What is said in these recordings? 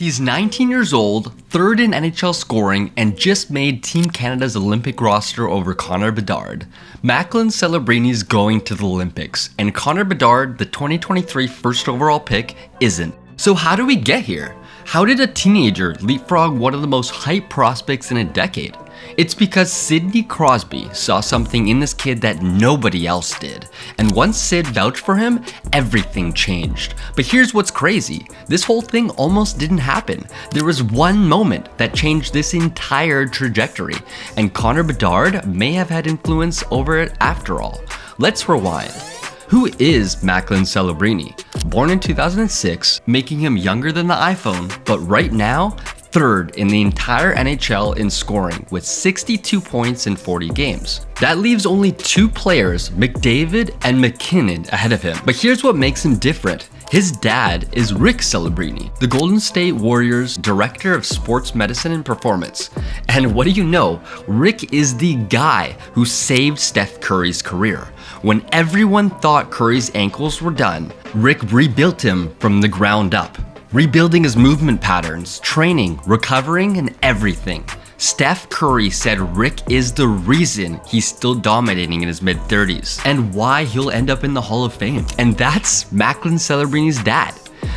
He's 19 years old, third in NHL scoring, and just made Team Canada's Olympic roster over Connor Bedard. Macklin Celebrini's going to the Olympics, and Connor Bedard, the 2023 first overall pick, isn't. So how do we get here? How did a teenager leapfrog one of the most hyped prospects in a decade? It's because Sidney Crosby saw something in this kid that nobody else did. And once Sid vouched for him, everything changed. But here's what's crazy. This whole thing almost didn't happen. There was one moment that changed this entire trajectory. And Connor Bedard may have had influence over it after all. Let's rewind. Who is Macklin Celebrini? Born in 2006, making him younger than the iPhone, but right now, third in the entire NHL in scoring with 62 points in 40 games. That leaves only two players, McDavid and McKinnon, ahead of him. But here's what makes him different. His dad is Rick Celebrini, the Golden State Warriors Director of Sports Medicine and Performance. And what do you know? Rick is the guy who saved Steph Curry's career. When everyone thought Curry's ankles were done, Rick rebuilt him from the ground up, rebuilding his movement patterns, training, recovering, and everything. Steph Curry said Rick is the reason he's still dominating in his mid-30s and why he'll end up in the Hall of Fame. And that's Macklin Celebrini's dad.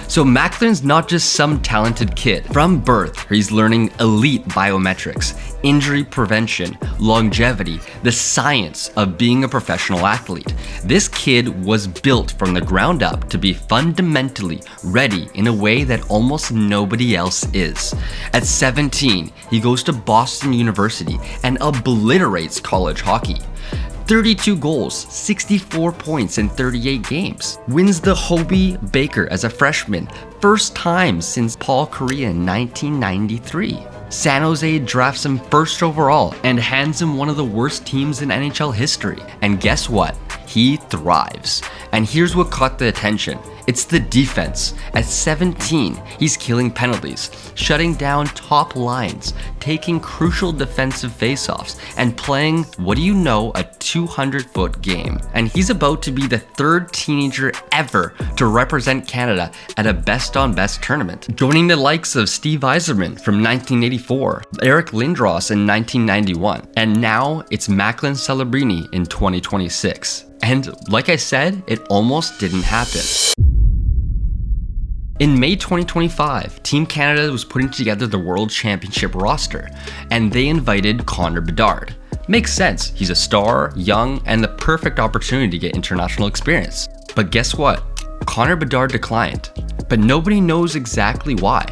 So Macklin's not just some talented kid. From birth, he's learning elite biometrics, injury prevention, longevity, the science of being a professional athlete. This kid was built from the ground up to be fundamentally ready in a way that almost nobody else is. At 17, he goes to Boston University and obliterates college hockey. 32 goals, 64 points in 38 games. Wins the Hobey Baker as a freshman, first time since Paul Kariya in 1993. San Jose drafts him first overall and hands him one of the worst teams in NHL history. And guess what? He thrives. And here's what caught the attention. It's the defense. At 17, he's killing penalties, shutting down top lines, taking crucial defensive faceoffs, and playing, what do you know, a 200-foot game. And he's about to be the third teenager ever to represent Canada at a best-on-best tournament, joining the likes of Steve Yzerman from 1984, Eric Lindros in 1991, and now it's Macklin Celebrini in 2026. And like I said, it almost didn't happen. In May 2025, Team Canada was putting together the World Championship roster, and they invited Connor Bedard. Makes sense, he's a star, young, and the perfect opportunity to get international experience. But guess what? Connor Bedard declined, but nobody knows exactly why.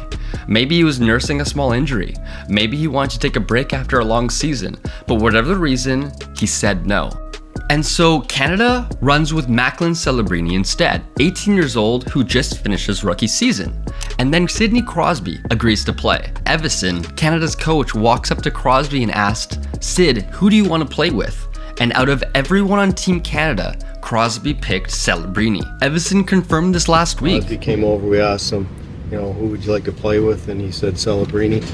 Maybe he was nursing a small injury, maybe he wanted to take a break after a long season, but whatever the reason, he said no. And so Canada runs with Macklin Celebrini instead, 18 years old, who just finished his rookie season. And then Sidney Crosby agrees to play. Evison, Canada's coach, walks up to Crosby and asked, "Sid, who do you want to play with?" And out of everyone on Team Canada, Crosby picked Celebrini. Evison confirmed this last week. He came over, we asked him, who would you like to play with? And he said Celebrini.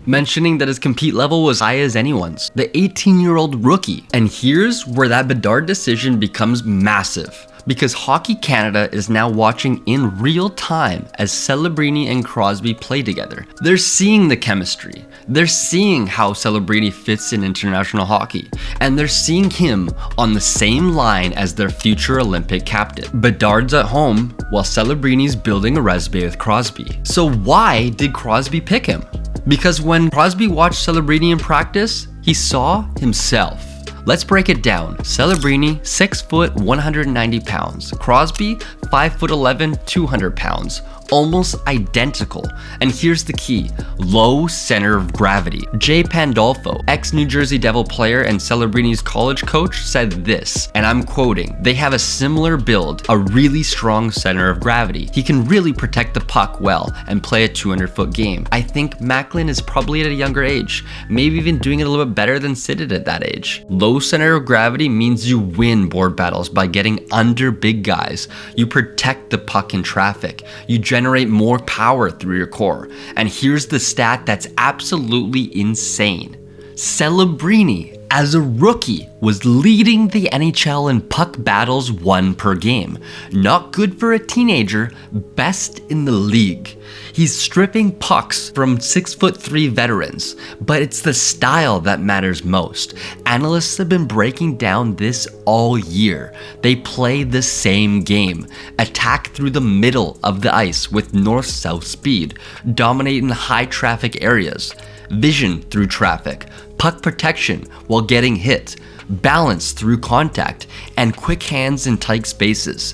Mentioning that his compete level was high as anyone's, the 18-year-old rookie. And here's where that Bedard decision becomes massive, because Hockey Canada is now watching in real time as Celebrini and Crosby play together. They're seeing the chemistry, they're seeing how Celebrini fits in international hockey, and they're seeing him on the same line as their future Olympic captain. Bedard's at home while Celebrini's building a resume with Crosby. So why did Crosby pick him? Because when Crosby watched Celebrini in practice, he saw himself. Let's break it down. Celebrini, 6 foot, 190 pounds. Crosby, 5'11", 200 pounds. Almost identical. And here's the key: low center of gravity. Jay Pandolfo, ex-New Jersey Devil player and Celebrini's college coach, said this, and I'm quoting, "They have a similar build, a really strong center of gravity. He can really protect the puck well and play a 200-foot game. I think Macklin is probably at a younger age, maybe even doing it a little bit better than Sid did at that age." Low center of gravity means you win board battles by getting under big guys. You protect the puck in traffic. You generate more power through your core. And here's the stat that's absolutely insane. Celebrini as a rookie, was leading the NHL in puck battles won per game. Not good for a teenager, best in the league. He's stripping pucks from 6'3" veterans, but it's the style that matters most. Analysts have been breaking down this all year. They play the same game. Attack through the middle of the ice with north-south speed, dominate in high traffic areas, vision through traffic, puck protection while getting hit, balance through contact, and quick hands in tight spaces.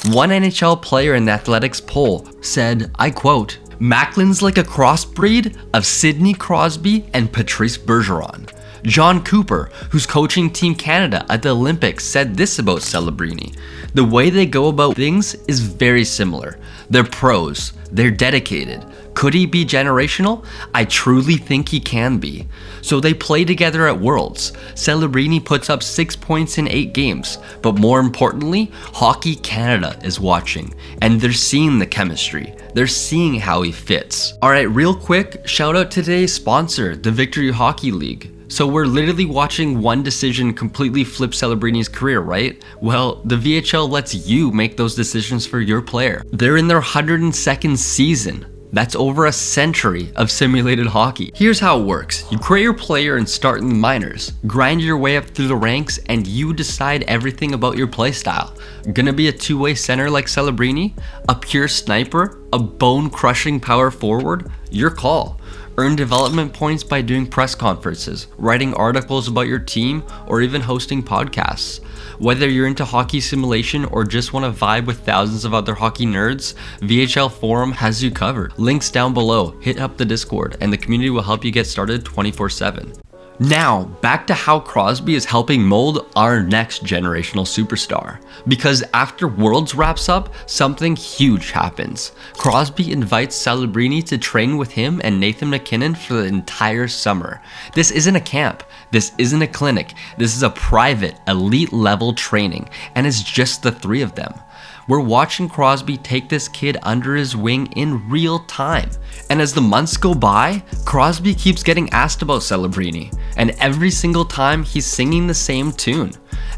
One NHL player in the Athletics poll said, I quote, "Macklin's like a crossbreed of Sidney Crosby and Patrice Bergeron." John Cooper, who's coaching Team Canada at the Olympics, said this about Celebrini. The way they go about things is very similar. They're pros. They're dedicated. Could he be generational? I truly think he can be. So they play together at Worlds. Celebrini puts up 6 points in 8 games, but more importantly, Hockey Canada is watching, and they're seeing the chemistry. They're seeing how he fits. Alright, real quick, shout out to today's sponsor, the Victory Hockey League. So we're literally watching one decision completely flip Celebrini's career, right? Well, the VHL lets you make those decisions for your player. They're in their 102nd season. That's over a century of simulated hockey. Here's how it works. You create your player and start in the minors. Grind your way up through the ranks and you decide everything about your playstyle. Gonna be a two-way center like Celebrini? A pure sniper? A bone-crushing power forward? Your call. Earn development points by doing press conferences, writing articles about your team, or even hosting podcasts. Whether you're into hockey simulation or just want to vibe with thousands of other hockey nerds, VHL Forum has you covered. Links down below, hit up the Discord, and the community will help you get started 24/7. Now, back to how Crosby is helping mold our next generational superstar. Because after Worlds wraps up, something huge happens. Crosby invites Celebrini to train with him and Nathan MacKinnon for the entire summer. This isn't a camp. This isn't a clinic. This is a private, elite level training, and it's just the three of them. We're watching Crosby take this kid under his wing in real time. And as the months go by, Crosby keeps getting asked about Celebrini, and every single time he's singing the same tune.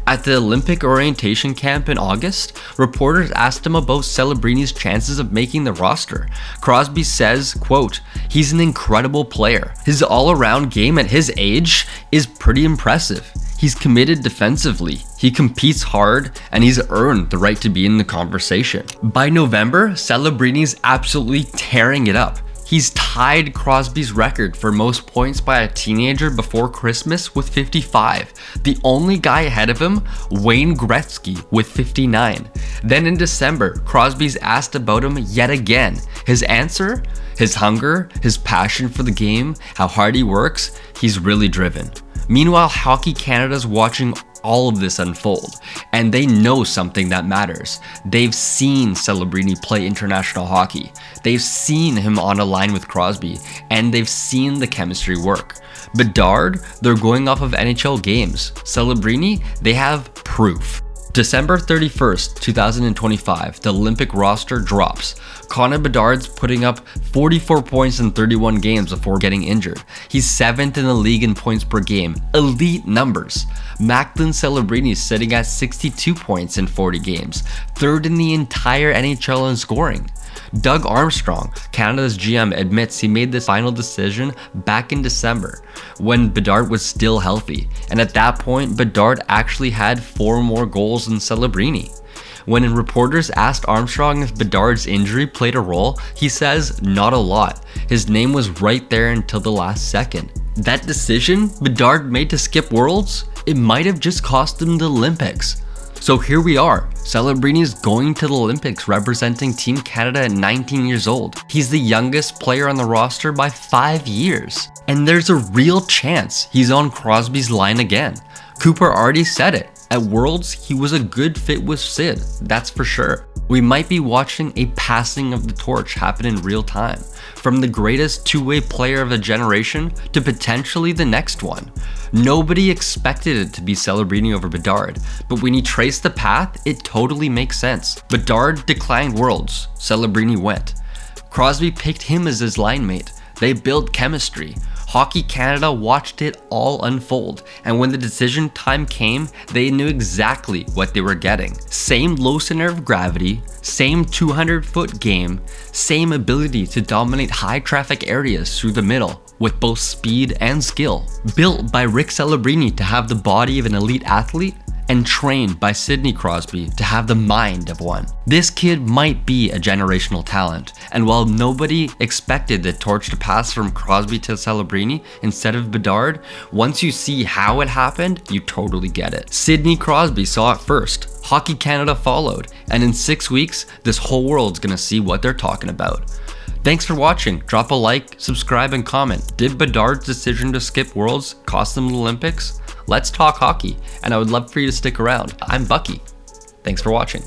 At the Olympic orientation camp in August, reporters asked him about Celebrini's chances of making the roster. Crosby says, quote, "He's an incredible player. His all-around game at his age is pretty impressive. He's committed defensively, he competes hard, and he's earned the right to be in the conversation." By November, Celebrini's absolutely tearing it up. He's tied Crosby's record for most points by a teenager before Christmas with 55. The only guy ahead of him, Wayne Gretzky, with 59. Then in December, Crosby's asked about him yet again. His answer? His hunger, his passion for the game, how hard he works, he's really driven. Meanwhile, Hockey Canada's watching all of this unfold, and they know something that matters. They've seen Celebrini play international hockey. They've seen him on a line with Crosby, and they've seen the chemistry work. Bedard, they're going off of NHL games. Celebrini, they have proof. December 31st, 2025, the Olympic roster drops. Connor Bedard's putting up 44 points in 31 games before getting injured. He's 7th in the league in points per game, elite numbers. Macklin Celebrini is sitting at 62 points in 40 games, 3rd in the entire NHL in scoring. Doug Armstrong, Canada's GM, admits he made this final decision back in December when Bedard was still healthy, and at that point Bedard actually had 4 more goals than Celebrini. When reporters asked Armstrong if Bedard's injury played a role, he says not a lot. His name was right there until the last second. That decision Bedard made to skip Worlds, it might have just cost him the Olympics. So here we are, Celebrini's going to the Olympics representing Team Canada at 19 years old. He's the youngest player on the roster by 5 years. And there's a real chance he's on Crosby's line again. Cooper already said it. At Worlds, he was a good fit with Sid, that's for sure. We might be watching a passing of the torch happen in real time, from the greatest two-way player of a generation to potentially the next one. Nobody expected it to be Celebrini over Bedard, but when you trace the path, it totally makes sense. Bedard declined Worlds, Celebrini went. Crosby picked him as his line mate. They built chemistry. Hockey Canada watched it all unfold, and when the decision time came, they knew exactly what they were getting. Same low center of gravity, same 200-foot game, same ability to dominate high traffic areas through the middle, with both speed and skill. Built by Eric Celebrini to have the body of an elite athlete, and trained by Sidney Crosby to have the mind of one. This kid might be a generational talent, and while nobody expected the torch to pass from Crosby to Celebrini instead of Bedard, once you see how it happened, you totally get it. Sidney Crosby saw it first, Hockey Canada followed, and in 6 weeks, this whole world's gonna see what they're talking about. Thanks for watching. Drop a like, subscribe, and comment. Did Bedard's decision to skip Worlds cost them the Olympics? Let's talk hockey, and I would love for you to stick around. I'm Bucky. Thanks for watching.